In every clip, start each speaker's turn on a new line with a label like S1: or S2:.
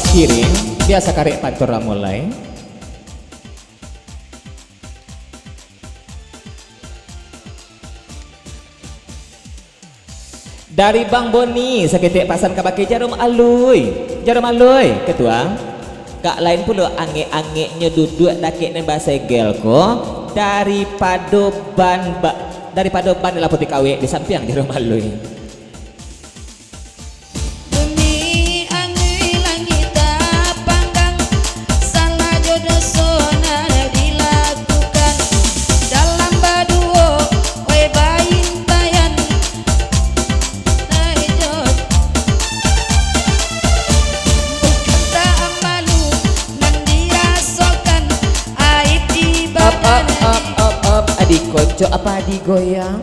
S1: Kiring biasa karek pantura mulai. Dari Bang Boni seketik pasan kabake jarum alui ketua kak lain pula ange-angeknya duduk dakik nang basegel ko daripada ban dalam putih kawe di samping jarum alui. Kocok apa digoyang?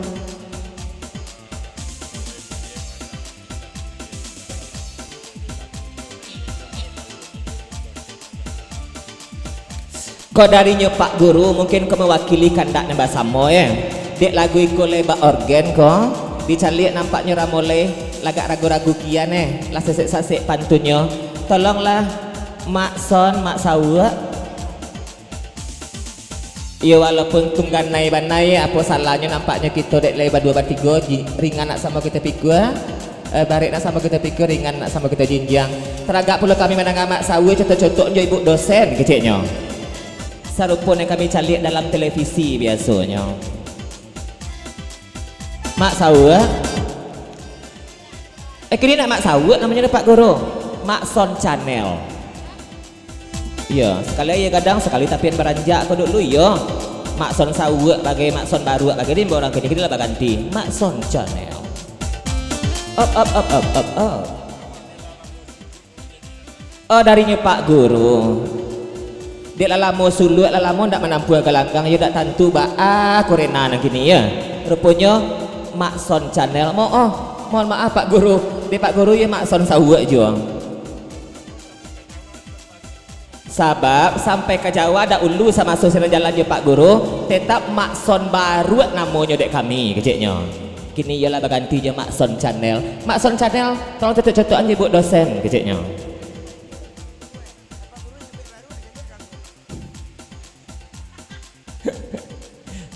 S1: Kau darinya Pak Guru mungkin kau mewakili kandak nembak samo ya. Dek lagu ikut leba organ kau dicalik nampaknya ramole lagak ragu-ragu kian lah sesek-sesek pantunnya. Tolonglah Mak Son, Mak Sawa. Ya walaupun tunggan naik banai apa salahnya nampaknya kita dek lebar 2/3 ringan nak sama kita pikir barik nak sama kita pikir ringan nak sama kita jinjang teragak pula kami menang Mak Sawi contoh-contohnya ibu dosen kecilnya sarupun yang kami calik dalam televisi biasanya Mak Sawi kini nak Mak Sawi namanya Pak Guru Mak Son Channel. Iya, sekali ya kadang sekali tapi yang beranjak kau dulu yo. Mak Son Sawa bagai Mak Son baru bagai ini orang kini lah ganti Mak Son Channel. Up. Oh darinya Pak Guru. Dia lalamo sulu lalamo ndak menampu ke langgang ya ndak tentu korena nang kini ya. Rupanya Mak Son Channel mohon maaf Pak Guru. Di Pak Guru ya Mak Son Sawa juang. Sabab sampai ke Jawa ada ulu sama sosial jalannya Pak Guru tetap Mak Son baru namanya dek kami kecilnya kini ialah bergantinya Mak Son Channel. Mak Son Channel tolong cocok-cocokan ibu dosen kecilnya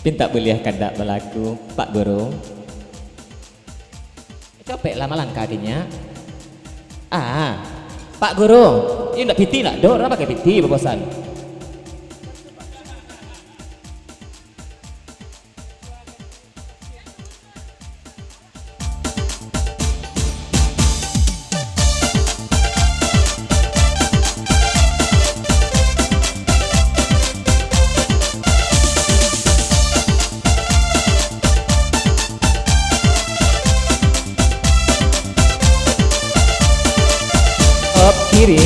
S1: pinta boleh kandak berlaku Pak Guru copek lama langkah dinya Pak Guru, ini enggak piti nak? Dor pakai piti berbosan. Kiri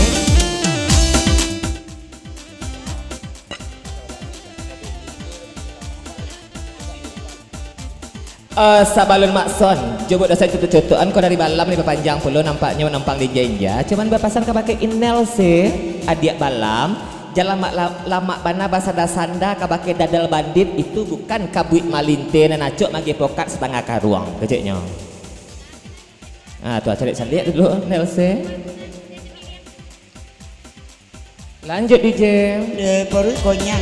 S1: sabalun Mak Son coba dosa cutu-cutuan kau dari balam ni panjang puluh nampaknya nampang di jenja cuman berpasan ke pakai inel sih adik balam jalan lama bana bahasa dasanda ke pakai dadal bandit itu bukan kabuit malinte dan acuk magi pokat setengah karuang keciknya tuh cari sandiak dulu inel sih lanjut DJ
S2: perut konyang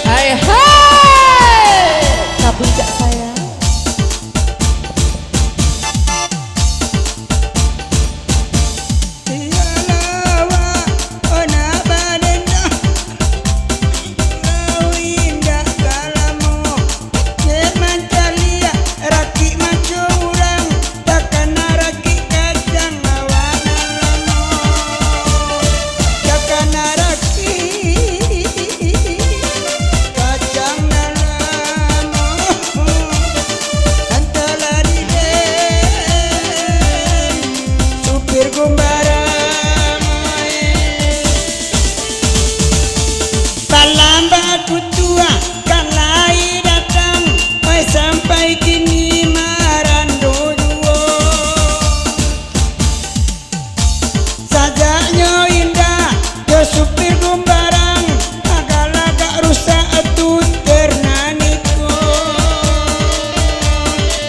S1: hai kapuncak saya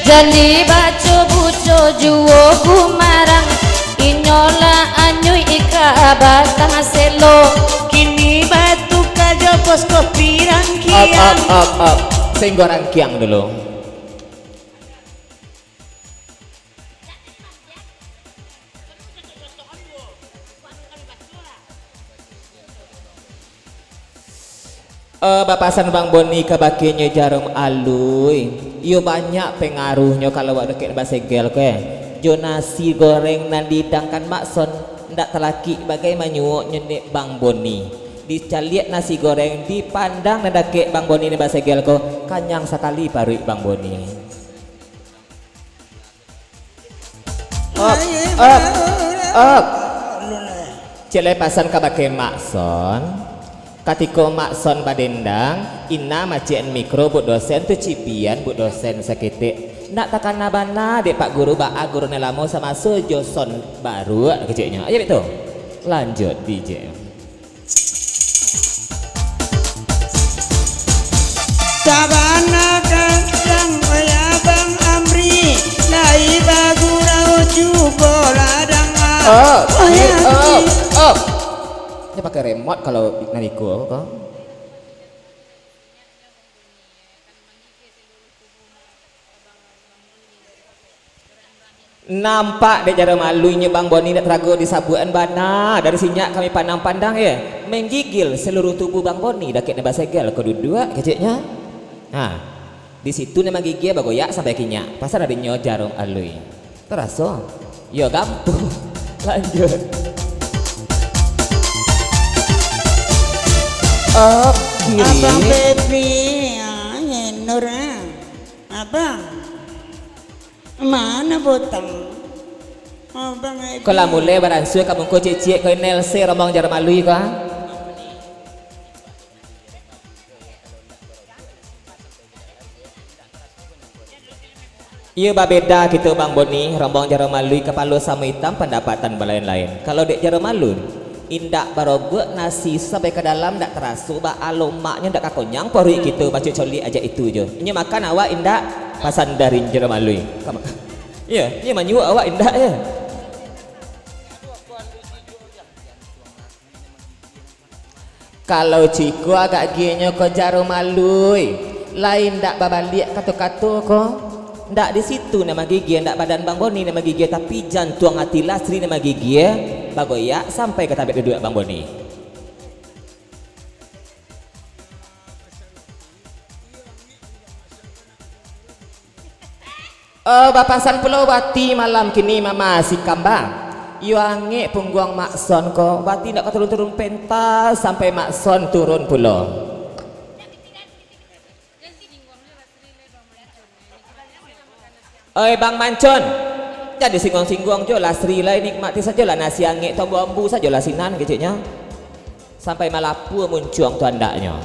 S3: Jandi baju juwo kumarang inyola anyui ika batang selo
S2: Kini batu kajo posko pirang kiang.
S1: Up. Sing gorang kiang dulu. Bapasan Bang Boni kebakinya jarum alui. Yo banyak pengaruhnya kalau wak deket basegel ke. Jo nasi goreng nan didangkan makson ndak telaki bagai manyuok nyenek Bang Boni. Dicaliat nasi goreng dipandang dan deket Bang Boni ni basegel ko kanyang sekali parui Bang Boni. Up. Cile pasan kabake makson. Katiko makson badendang ina macien mikro bu dosen tu cipian bu dosen seketik nak takan nabana dek pak guru ba guru nelamo sama sojoson baru kecilnya ayo itu lanjut DJ
S2: Sabana kacang oya Bang Amri lai bagurau jubo ladang
S1: ini pakai remote kalau nariku kok. Nampak dek jarum aluinya Bang Boni nak terago di sabuan bana dari sinyak kami pandang-pandang ya menggigil seluruh tubuh Bang Boni dakit nebas segel kedua keciknya. Nah di situ memang gigil bagoyak sampai kinyak pasal adanya jarum alui terasa yo gampang lanjut. Kiri.
S2: Abang Baby Nur Abang mana botang Abang
S1: kalau mulai baransui kamu ko cicik ko Nelsi romong jarum alui ko iya beda gitu Bang Boni rombong jarum alui kepala sama hitam pendapatan lain-lain kalau dek jarum alui indak barogot nasi sampai ke dalam ndak terasa ba alomaknya ndak kakonyang pori gitu baca coli aja itu je ini makan awak indak pasan dari jarum alui iya ini manyu awak indak ya kalau ciku agak ginya ko jarum alui lain ndak babaliak katu-katu ko ndak di situ nama gigi ndak badan Bang Boni nama gigi tapi jantung hati Lasri nama gigi bagoyak sampai ke tabik duduk Bang Boni. Bapasan Pulau Wati malam kini mama si kambang. Yo angek pungguang makson ko Wati ndak turun-turun pentas sampai makson turun pulau. Bang Mancon jadi singgung-singgung jo Lasri lah nikmati saja lah nasi angin tombol bambu saja lah sinan kecilnya sampai malapu muncung tu andaknya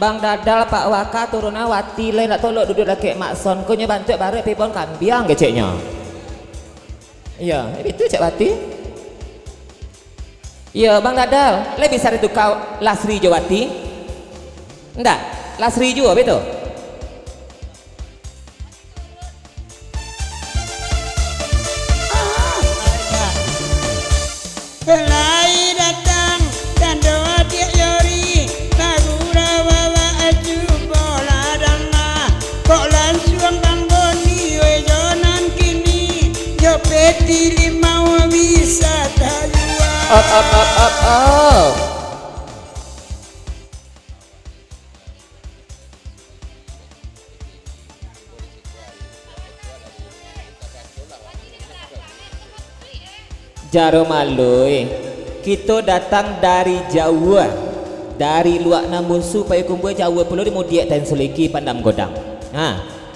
S1: Bang Dadal Pak Waka turun Wati lain nak tolok duduk lagi makson ko nya bantu barek pipon kambiang kecilnya iya itu Cik Wati iya Bang Dadal lebih besar itu kau Lasri jo Wati enggak Lasri juga betul
S2: Belai datang dan doa dia yori lagu rawa aju bola danga kok langsung Bang Boni we jonan kini jo peti lima bisa tajua
S1: jarum alui kita datang dari Jawa dari luar namun supaya kumpul Jawa pulau di mudiak dan seliki pandam godang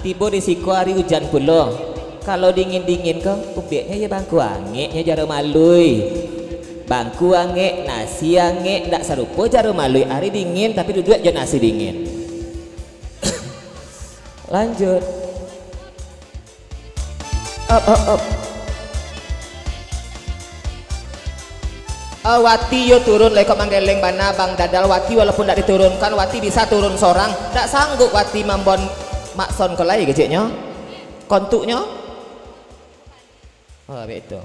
S1: tiba di siku hari hujan pulau kalau dingin-dingin ke ubiaknya ya bangku angeknya jarum alui bangku angek nasi angek ndak serupa jarum alui hari dingin tapi duduk aja nasi dingin lanjut up Wati yo turun lekok manggeleng bana Bang Dadal Wati walaupun tidak diturunkan Wati bisa turun seorang tidak sanggup Wati membon makson ko lai keciknya. Kontuknya. Oh, betul.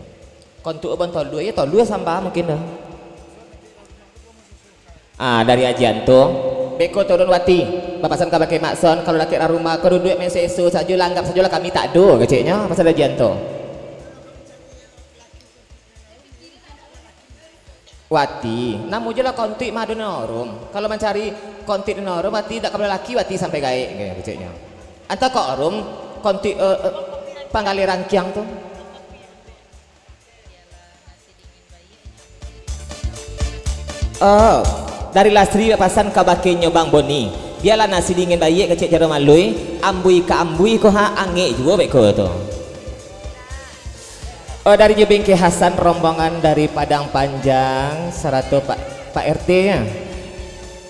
S1: Kontuk abang tol dua sambah mungkin dah. Dari ajian tu beko turun wati bapasan ka pakai makson kalau laki rumah kau duduk main sesu saja langgap sajalah kami tak do keciknya pasal ajian tu wati namu je lah kontik mah donorum kalau mencari kontik donorum wati tak kabel laki wati sampai gaek keciknya anta kok rum kontik panggali rangkiang tu dari lasri pasan kabakenyo Bang Boni biarlah nasi dingin bayi kecik cara malui ambui ka ambui ko ha ange juga beko tu dari Jebengke Hasan rombongan dari Padang Panjang serato Pak RT ya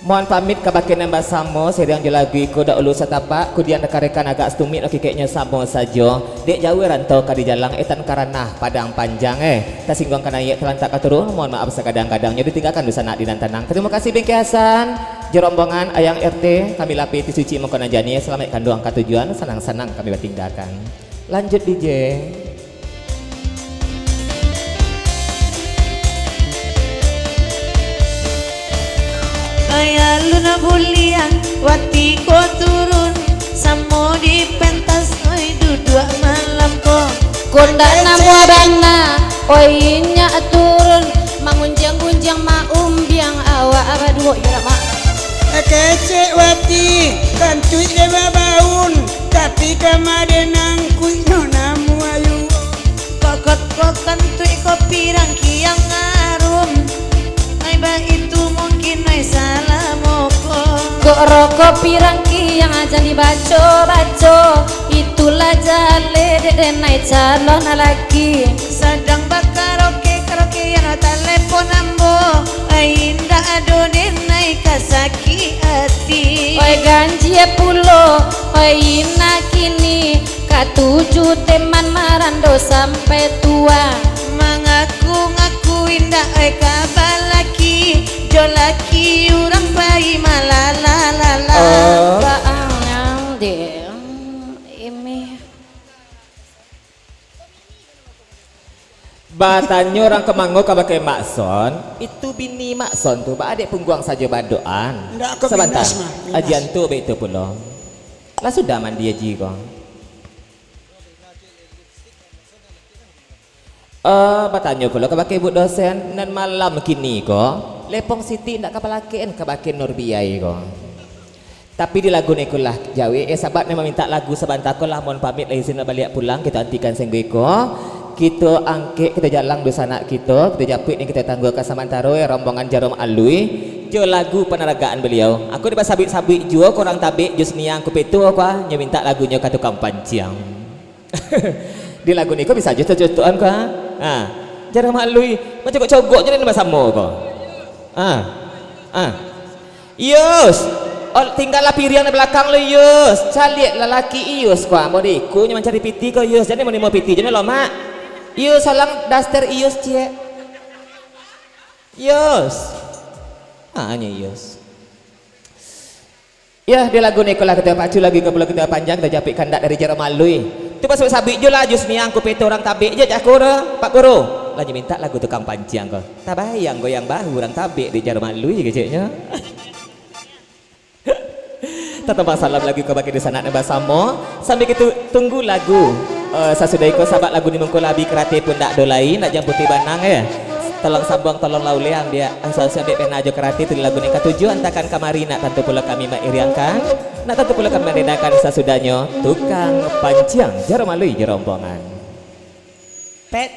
S1: mohon pamit kabaken Mbak Samo sedang jelagi ko dak ulu satapak kudian rekan-rekan agak stumit oke keknya samo saja dek jauh rantau ka di jalang etan karanah Padang Panjang ta singgung kana ye telantak katurun mohon maaf sekadang-kadang nya ditinggalkan dosa nak dinan tenang terima kasih Bengke Hasan jerombongan ayang RT kami lapi suci mengkona jani selamat kandu angka tujuan senang-senang kami bertinggalkan lanjut DJ
S2: Ayah luna bulian wati ko turun samo di pentas oi duduk malam ko
S3: Kunda namu abana oinya turun mangunjang-unjang maumbiang awak abadu ya mak
S4: kecek wati kan cuy dewa baun tapi kamadenang kuino namu ayu
S2: kokot-kokan tuh kopi rangki yang ngarum ai ba itu mungkin ai salah moko
S3: kok rokok pirangki yang aja dibaco-baco itulah jale dede naik calon lagi
S2: sedang bakaroke yang telepon ambo ai indah ado denai kasaki hati
S3: oi ganji pulo oi ina kini katuju teman marando sampai tua
S2: mengaku-ngaku indah ai kabalaki jolaki urang bayi malalalala
S3: baang deh ini
S1: batanyo orang kemango kabakai makson itu bini makson tu ba adik pungguang saja badoan
S4: Ndak ke
S1: sebentar
S4: binas, mah, binas.
S1: ajian tu begitu pula lah sudah mandi aji kau batanyo pula kabakai ibu dosen dan malam kini kau lepong siti ndak kapalakean kabakai Nurbiai kau tapi di lagu nikulah jawi sahabat memang minta lagu sebentar kau lah mohon pamit lah izin balik pulang kita hentikan senggeko kita angke kita jalan dosa anak kita japit yang kita tangguh ke samantaro rombongan Jarum Alui jo lagu peneragaan beliau aku di sabit-sabit juga korang tabik jus niang ku petu aku nya minta lagunya ke tukang panciang di lagu ni kau bisa aja tujuan kau Jarum Alui macam kau cogok je ni sama kau Yus tinggallah piriang di belakang lo Yus caliat lelaki Yus kau mau diku nya mencari piti kau Yus jadi mau piti jadi lo mak Yus salam daster Yus cie Yus hanya Yus ya di lagu ni kalau kita pacu lagi ke pulau kita panjang kita japik kandak dari Jarum Alui tu pas sabik je lah jus ni aku peto orang tabik je Pak Guru lagi minta lagu tukang panciang kau tak bayang goyang bahu orang tabik di Jarum Alui keciknya tetap salam lagi ke bagi di sana Mbak Samo sambil kita tunggu lagu sasudah ikut sahabat lagu ni mengkolabi kerate pun tak dolai nak jam putih banang ya tolong sambung tolong lauliang dia asal sampai pernah aja kerate tu lagu ni ketujuh antakan kamari nak tentu pula kami mengiriangkan nak tentu pula kami meredakan sesudahnya tukang panciang Jarum Alui jerombongan
S2: pet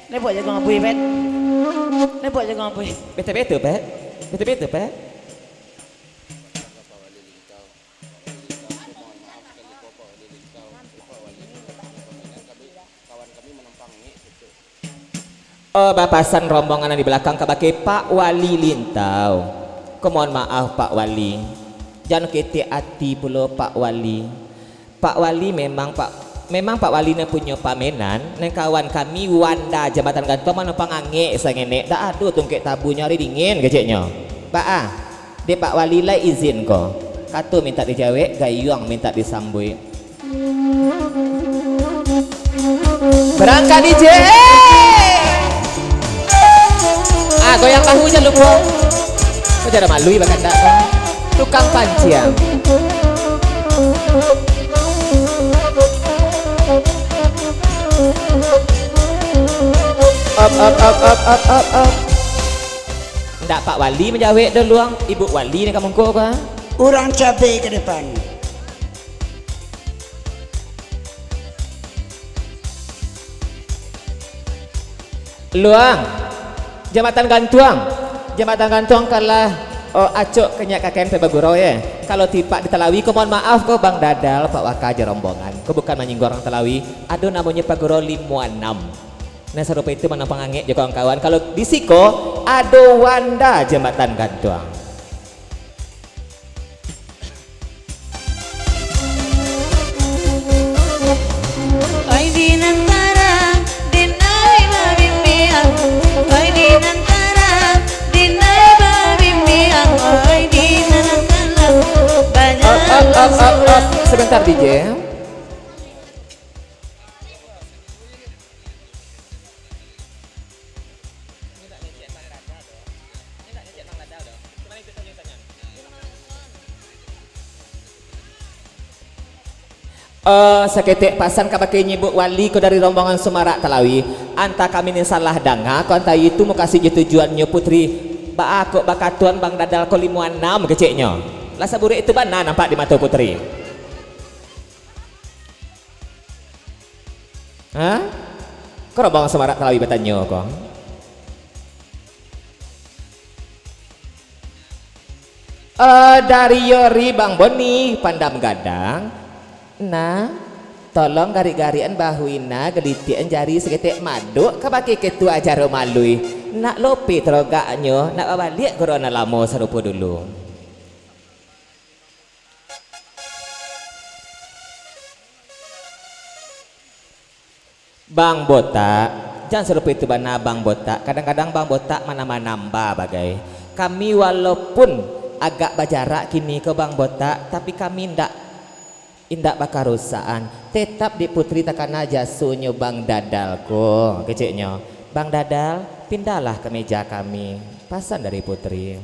S2: lepok jago ngapui pet lepok jago ngapui
S1: betul-betul pet betul-betul pet bapasan rombongan di belakang kabake Pak Wali Lintau mohon maaf Pak Wali jangan kete hati pula Pak Wali memang Pak Wali ni punya pamenan neng kawan kami Wanda Jambatan Gantong mana pangange sangene dah aduh tungkek tabu nyari dingin keceknya Pak de Pak Wali lah izin ko katu minta dijawek gayuang minta disambui Kak DJ. Ah, goyang bahu jangan lupa. Kau jangan malu ya bakal tak. Tukang panciang. Up. Ndak Pak Wali menjawab dulu, Ibu Wali ni kamu kau kah?
S4: Orang cabai ke depan.
S1: Luang Jambatan gantuang kalah acuk kenyak kakek Pebaguro ya. Kalau tipak di Telawi kau mohon maaf kau Bang Dadal Pak Waka aja rombongan. Kau bukan menyinggung orang Telawi. Ada namanya Paguro 56. Nah serupa itu mana pengangit ya kawan-kawan. Kalau di Siko ada Wanda Jambatan gantuang. Up. Sebentar DJ. Seketik pasan kapakai nyebut wali ko dari rombongan Sumarak Telawi. Anta kami ni salah danga ko anta itu mau kasih tujuannya putri. Ba aku bakatuan Bang Dadal ko 56 keceknya. Lasa buruk itu mana nampak di mata putri? Hah? Kau rombongan Sumarak Telawi bertanya kok? Dari Yori Bang Boni Pandam Gadang. Nah, tolong gari-garian bahuina gelitian jari seketik maduk kabaki ketua acara malui. Nak lopi terogaknya, nak balik corona lama serupa dulu. Bang Botak, jangan serupa itu bana Bang Botak. Kadang-kadang Bang Botak mana-mana nambah bagai. Kami walaupun agak berjarak kini ke Bang Botak, tapi kami indak bakar rusaan. Tetap di putri takana jasunya Bang Dadal ko keceknya. Bang Dadal pindahlah ke meja kami. Pasan dari putri.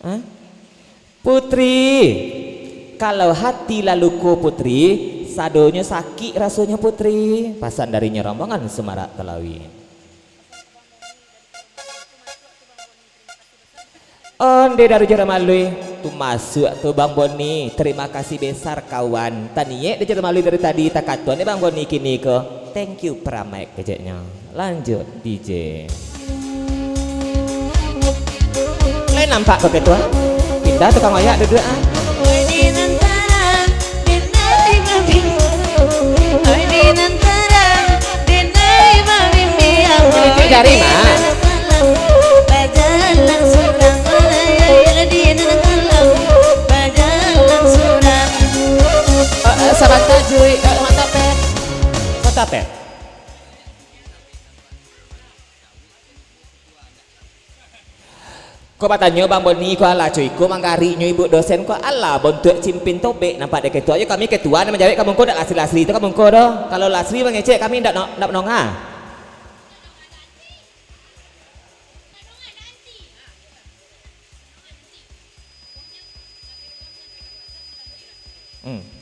S1: Hah? Putri, kalau hati lalu ko putri, sadonya sakit rasanya putri. Pasan dari rombongan Sumarak Telawi. Onde dari jara malui tu masuk tuh Bang Boni. Terima kasih besar kawan. Taniye dari jara malui dari tadi takatuan ni Bang Boni kini ke. Thank you Pramek keceknya. Lanjut DJ. Lain nampak kok ketua. Pindah tukang wayak duduk ah. Ini jari mah. Sahabat tajui, mantap pet. Kau bertanya Bang Boni, kau ala cuy, kau manggari nyu ibu dosen, kau ala bentuk cimpin tobek nampak dek ketua. Ayo kami ketua, nama jawab kamu kau dak lasri itu kamu kau dah. Kalau lasri bang ngecek kami dak nongah.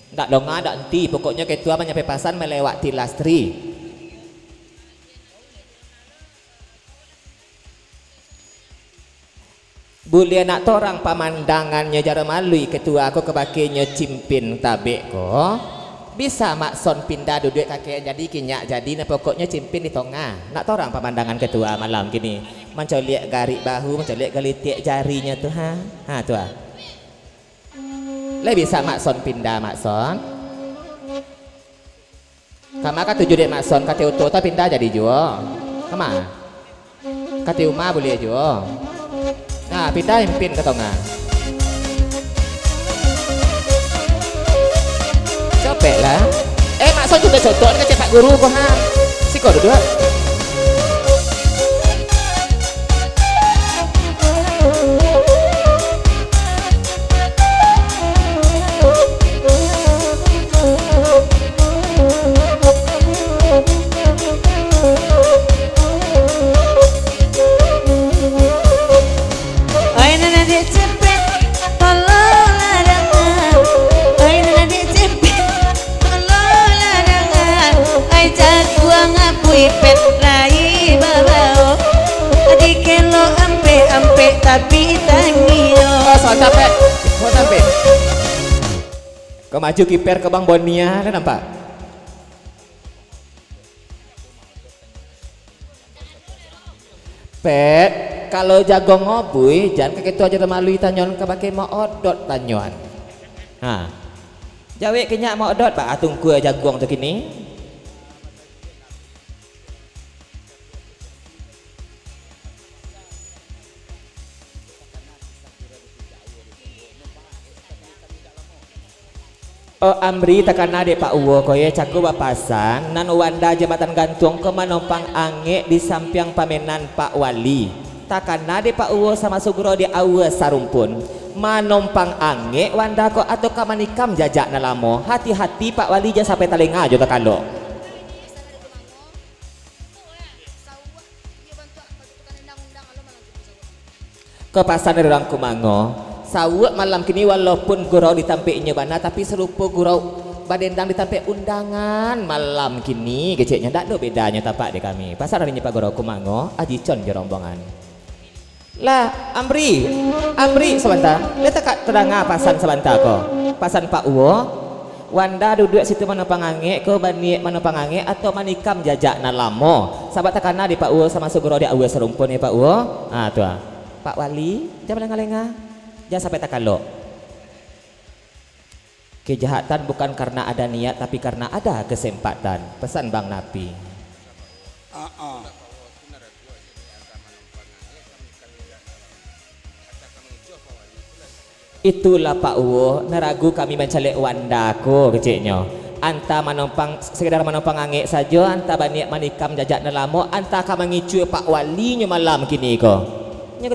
S1: Tak dongah tak nanti pokoknya ketua banyak pepasan melewati lastri. Boleh nak torang pemandangannya jara malui ketua aku kebakinya cimpin tabek ko. Bisa makson pindah duduk kakek jadi kinyak jadi nah pokoknya cimpin di tengah. Nak torang pemandangan ketua malam gini. Mencoliak garik bahu, mencoliak gelitik jarinya tuh ha. Ha tuh ah. Lebih bisa makson pindah makson. Kama kan tujuh dek makson kate uto ta pindah jadi jual. Kama kate uma boleh jual. Nah pindah impin ke tengah. Capek lah. Makson juga contoh kan cepat guru kok ha. Siko duduk.
S2: Pek tapi tangio.
S1: Oh, soal tapet. Soal tapet. Kau maju kiper ke Bang Bonia, kan nampak? Pet, kalau jago ngobui, jangan kayak itu aja termalui tanyon ke pakai mau odot tanyon. Nah, jawek kenyak mau odot, pak atung kue jagung tu kini. Oh Amri tekan adik Pak Uwo koye caku bapasan nan wanda jembatan gantung ke manompang ange di samping pamenan Pak Wali tekan adik Pak Uwo sama Sugro di awe sarumpun manompang ange wanda ko atau kamanikam jajak nalamo hati-hati Pak Wali jangan sampai telinga aja tekalo ke pasar dari orang Kumango sawuk malam kini walaupun gurau ditampiknya bana tapi serupa gurau badendang ditampik undangan malam kini keceknya tak ada bedanya tapak di kami pasar harinya Pak Gurau Kumango ajicon je rombongan lah Amri sebentar lihat tak terang pasan sebentar ko pasan Pak Uwo wanda duduk situ mana pangange ko bani mana pangange atau manikam jajak nalamo sahabat takana di Pak Uwo sama Sugro di awe serumpun ya Pak Uwo ah tuh Pak Wali jangan lengah-lengah jangan sampai takalo kejahatan bukan karena ada niat tapi karena ada kesempatan pesan Bang Napi itulah Pak Uwo neragu kami mencalek wandako keciknya anta manompang sekedar manompang angek saja anta baniak manikam jajak nelamo anta kami ngicu Pak Walinya malam kini ko nya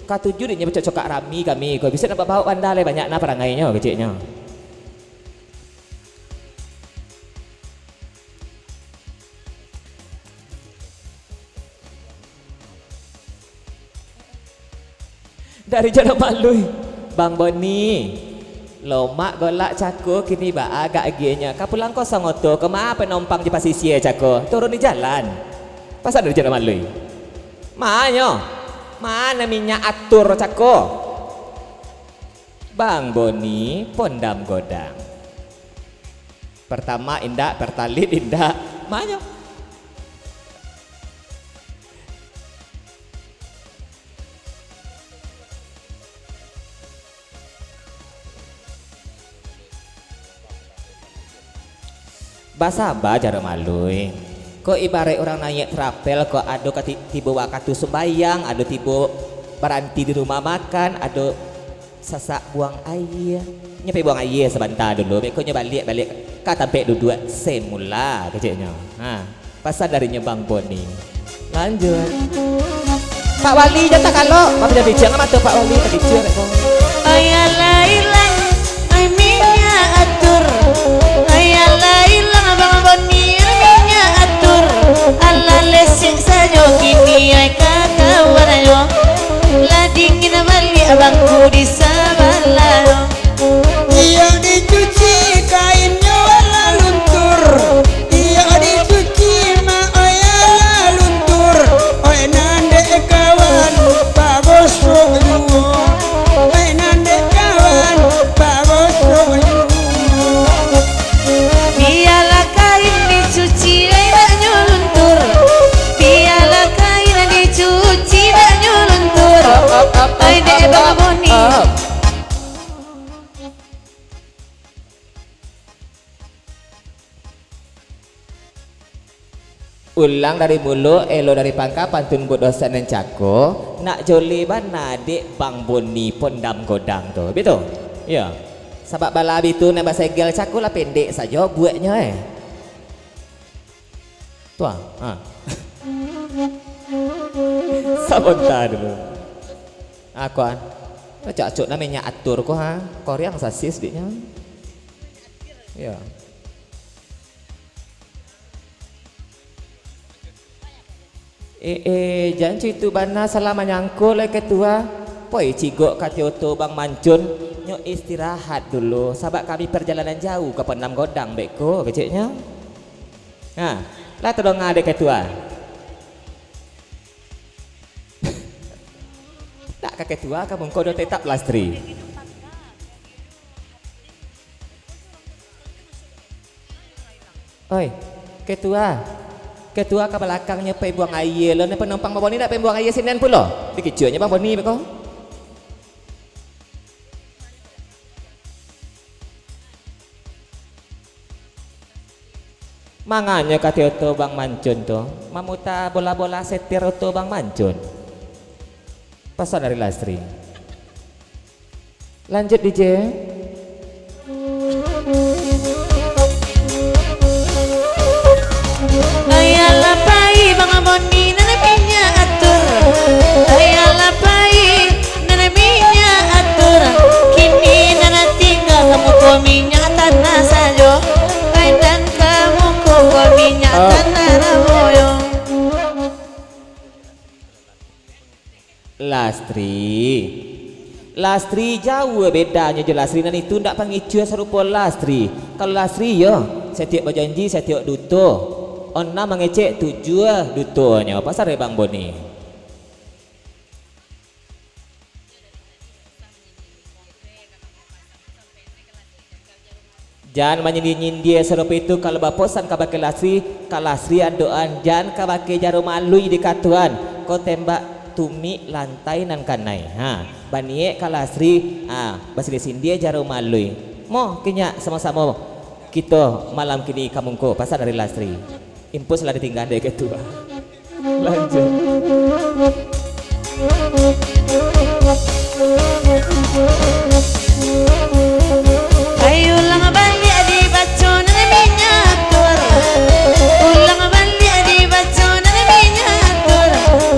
S1: katujuh dia bercocok kak rami kami kau bisa dapat bawa pandai banyak na perangainya kecilnya dari jalan malui Bang Boni lomak golak cako kini ba agak aginya kapulang kosong oto kemana penompang di pasisi cako turun di jalan pasal dari jalan malui manyo mana minyak atur cako Bang Boni pondam godang pertama indah pertalit indah mana bahasa bajar malui kok ibarat orang naik trapel kok ada tiba waktu sembayang ada tiba berhenti di rumah makan ada sasak buang air nyampe buang air sebentar dulu bekoknya balik kata sampai duduk semula kecilnya pasal darinya Bang Boni lanjut Pak Wali jatah kalau Bapak jadi jangan mata Pak Wali tadi cur
S2: Ayalah ilang ay minyak atur ayalah ilang Bang Boni minyak atur ala lesik saja kini ay kakawan la dingin balik abangku di sabalah
S4: Iya dicuci kainnya wala luntur Iya dicuci ma oya luntur Oy nande kawan bagos roju Oy nande kawan bagos roju
S2: biarlah kain dicuci tak nyuluntur biarlah kain dicuci tak nyuluntur ay dek Bang Boni
S1: ulang dari mulu elo dari pangka pantun buat dosen dan cako nak joli bana dek Bang Boni pondam godang tuh betul ya sabak bala itu nambah segel cako lah pendek saja buatnya tuh sebentar dulu aku cak namanya atur kok Korea sasis dia ya jangan itu bana salah menyangkul ketua poi cigok katioto Bang Mancun nyo istirahat dulu sabak kami perjalanan jauh ke Penam Godang beko keciknya lah tolong ada ketua Tak kakek tua kamu kau udah tetap Lastri. Oi, ketua. Ketua ke belakangnya pe buang air lo, penumpang Bang Boni nak pe buang air sinen pula. Dikicurnya Bang Boni be kau. Manganya kata itu Bang Mancun tuh, mamuta bola-bola setir itu Bang Mancun. Pesan dari Lastri. Lanjut DJ.
S2: Ayalah pai Bang Boni nana minya atur. Ayalah pai nana minya atur. Kini nana tinggal kamu ko minyak tanah sajo. Dan kamu ko minyak tanah raboyo.
S1: Lastri jauh bedanya je Lastri dan itu ndak pangicu serupa Lastri. Kalau Lastri yo, setiap berjanji setiap duto. Onna mengecek tujuh dutonya pasar ya Bang Boni. Jangan menyindir serupa itu kalau baposan kabake Lastri, kalau Lastri andoan jangan kabake jarum alui di katuan. Kau tembak tumi lantai nan kanai. Ha, banie kalau Lastri, basi dia jarum alui. Mo kenya sama-sama kita malam kini kamungko pasar dari Lastri. Impus lah ditinggal dari ketua. Lanjut.
S2: Ayo ulang balik di bacaan minyak tur. Ulang balik di bacaan minyak tur.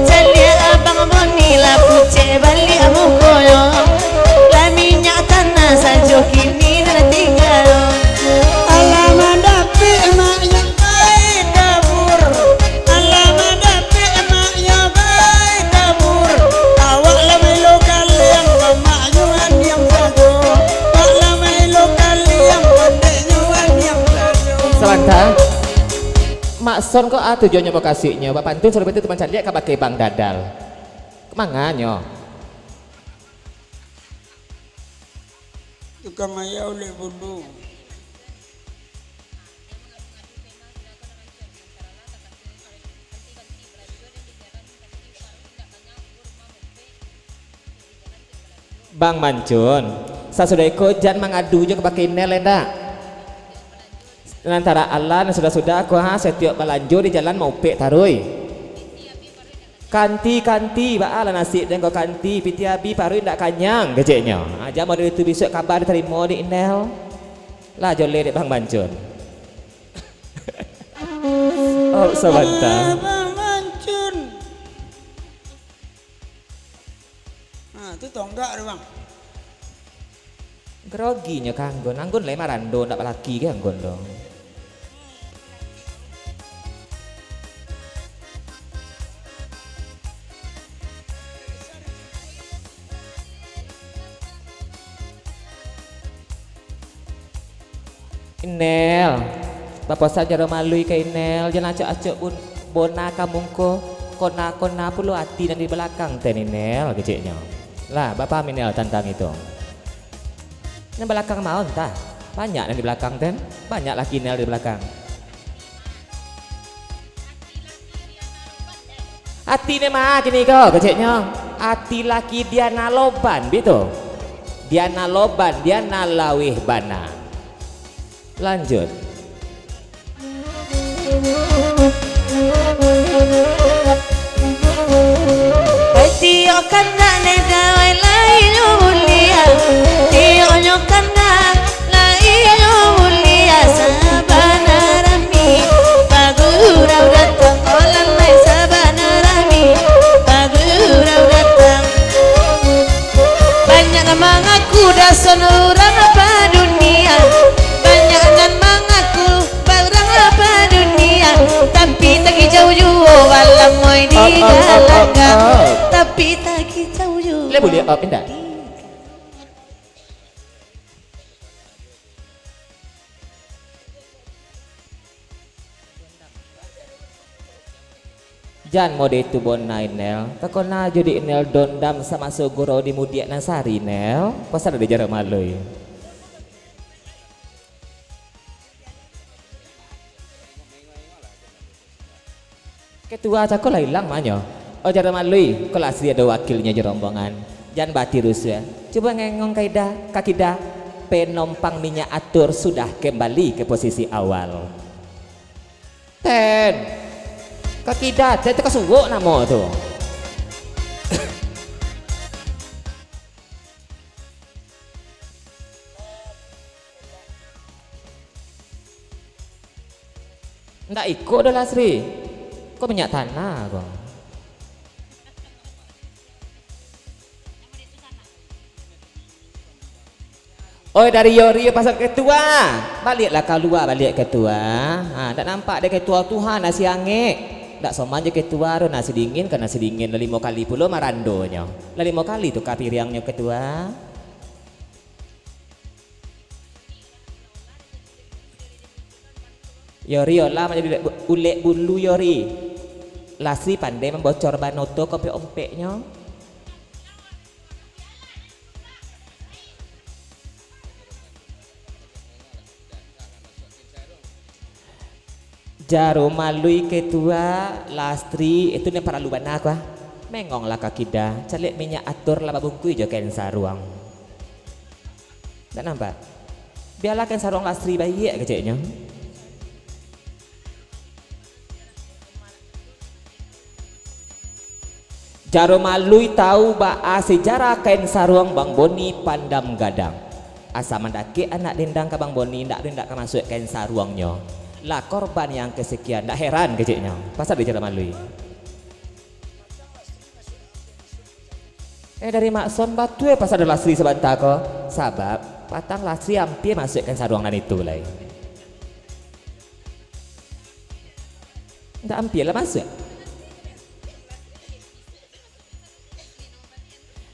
S2: Celia Abang Boni lah puce balik amukoyo. Lah minyak tanah sajo kini dah tinggal.
S4: Alamak dapet emak yang baik kabur. Alamak dapet emak yang baik kabur. Awak lah melo kalian emak yuan yang sajo. Awak lah melo kalian pandai yuan yang sajo.
S1: Sebentar. Makson kok tujuannya mau kasihnya. Bapak Pantun suruh itu teman candia kabake Bang Dadal. Kemanganyo.
S4: Tukang maya oleh bulu.
S1: Bang Mancun, saya sudah ikut jangan mengadu je kepakai Nel endak. Antara Allah dan sudah aku setiap balanjo di jalan mau pek tarui. Kanti baala nasi dan kau kanti piti abi parui ndak kanyang gejeknya. Aja mau itu besok kabar diterima di Nel. Lah jole dek Bang Mancun. Oh sebentar.
S4: Bang Mancun. Itu tonggak tu bang.
S1: Groginya kanggon, anggon le marando ndak laki ke anggon dong. Inel, bapak saja malui ke Inel, jangan acak-acak pun bona kamungko, kona puluh hati dan di belakang ten Inel kecilnya. Lah, bapak Inel tentang itu. Yang belakang mau entah, banyak yang di belakang ten, banyak laki Inel di belakang. Hati ni mah kini kau kecilnya, hati laki dia naloban, gitu. Dia naloban, dia nalawih bana. Lanjut.
S2: Tio kanda nega wai lainyo mulia. Tio nyo kanda lainyo mulia. Sabana rami pagurau datang olan lai sabana rami pagurau datang. Banyak mengaku dasan orang apa dunia. Banyak dan mengaku barang apa dunia. Tapi tak jauh-jauh walau moi di galangga. Tapi tak jauh-jauh.
S1: Le boleh up indah. Jan mode itu bonai nel. Takona jadi nel dondam sama sogoro di mudiak nasari nel. Pasal ada jarak malui. Ketua cako lah hilang manyo. Oh jarak malui. Kelas dia ada wakilnya jerombongan. Jan batirus ya. Coba ngengong kakida. Penompang minyak atur sudah kembali ke posisi awal. Ten. Kakida, saya itu kasuwok nama tu. Nggak ikut dah lah Sri. Kok minyak tanah kok. Oh dari Yori pasal ketua, baliklah keluar balik ketua. Tak nampak dia ketua Tuhan nasi angin. Tak sama je ketua tu nasi dingin kan nasi dingin 5 kali pula marandonya. 5 kali tu kapiriangnya ketua. Yori olah menjadi ulek bulu Yori. Lasri pandai membocor banoto kopi ompeknya. Jarum malui ketua Lastri itu nih para luban aku mengong lah kakida calik minyak atur laba bungkui jo ken saruang tak nampak biarlah ken saruang Lastri bayi ya keceknya jarum malui tahu ba sejarah ken saruang Bang Boni pandam gadang asa mandaki anak dendang ke Bang Boni ndak ke masuk ken saruangnya lah korban yang kesekian, tak heran keciknya pasal dia jalan malui dari Makson batu pasal ada Lasri sebentar kok sabab patang Lasri hampir masukkan saruangan itu lah tak hampir lah masuk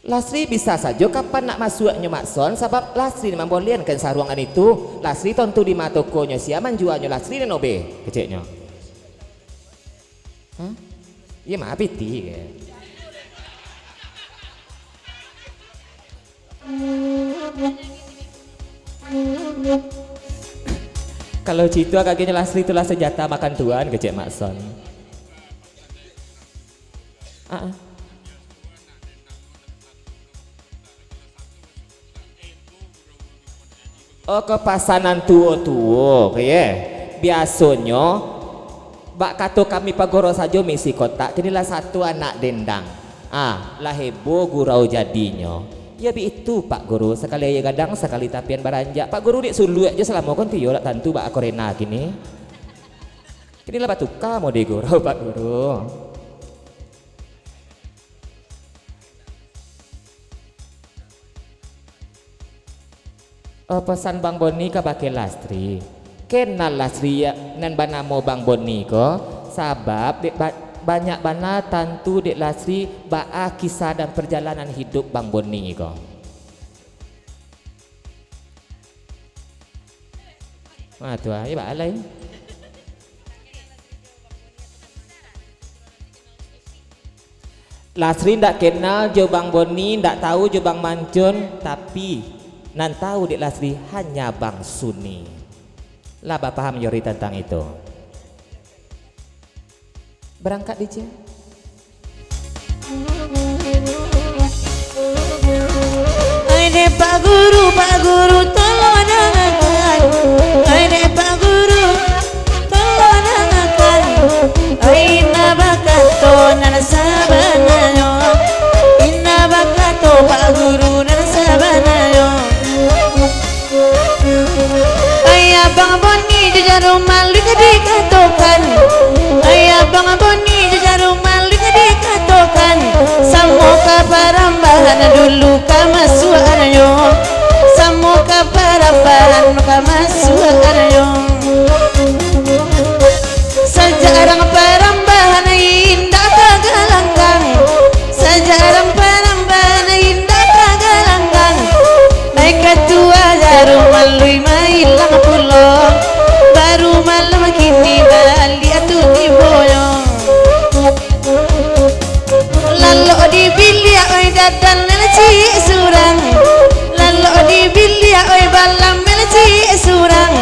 S1: Lasri bisa saja kapan nak masuknya Makson sebab Lasri memang boleh kan saruangan itu Lasri tentu di matokonya siapa menjualnya Lasri dan obe keceknya iya maaf piti kalau citu kakinya Lasri itulah senjata makan tuan kecek Makson oh kepasanan tuo-tuo kayak biasanya bak kato kami pagoro saja misi kotak jadilah satu anak dendang lah heboh gurau jadinya ya bi itu Pak Guru sekali ya gadang sekali tapian baranjak Pak Guru dik sulu aja selama kon tiyo lah tentu bak korena kini lah batuka mau di gurau Pak Guru pesan Bang Boni ke pakai Lastri kenal Lastri ya nan banamo Bang Boni ko sabab dek banyak bana tentu dek Lastri baa kisah dan perjalanan hidup Bang Boni ko tu ya baa lain Lastri ndak kenal jo Bang Boni ndak tahu jo Bang Mancun tapi nan tahu dek Lasri hanya Bang Suni lah bapak paham Yori tentang itu berangkat DJ
S2: Aine Pak Guru tolong dengarkan Aine Pak Guru tolong dengarkan Aina bakato nana sabanyo Ina bakato Pak Guru nana sabanyo Ayah Bang Boni jajarum malu dikatakan Ayah Bang Boni jajarum malu dikatakan Samuka parambahan dulu kamasuanyo Samuka parambahan kamasuanyo Sejarang parambahan indah kagalanggang Sejarang parambahan indah kagalanggang Ketua jarum malui mailang pulau baru malam kini balik atu di boyong dan melci surang lalu di bilia oi balam melci surang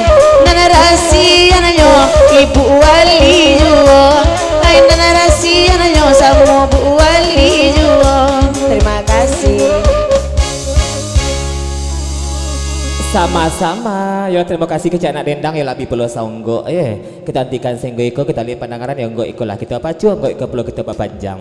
S2: nana rahasianyo ibu wali juwo ay nana rahasianyo sama bu wali juwo. Terima kasih.
S1: Sama-sama. Yo terima kasih ke anak dendang ya labi pulau saunggo. Kita hentikan senggo iko kita lihat pandangan yang nggo iko lah kita pacu nggo iko pulau kita panjang.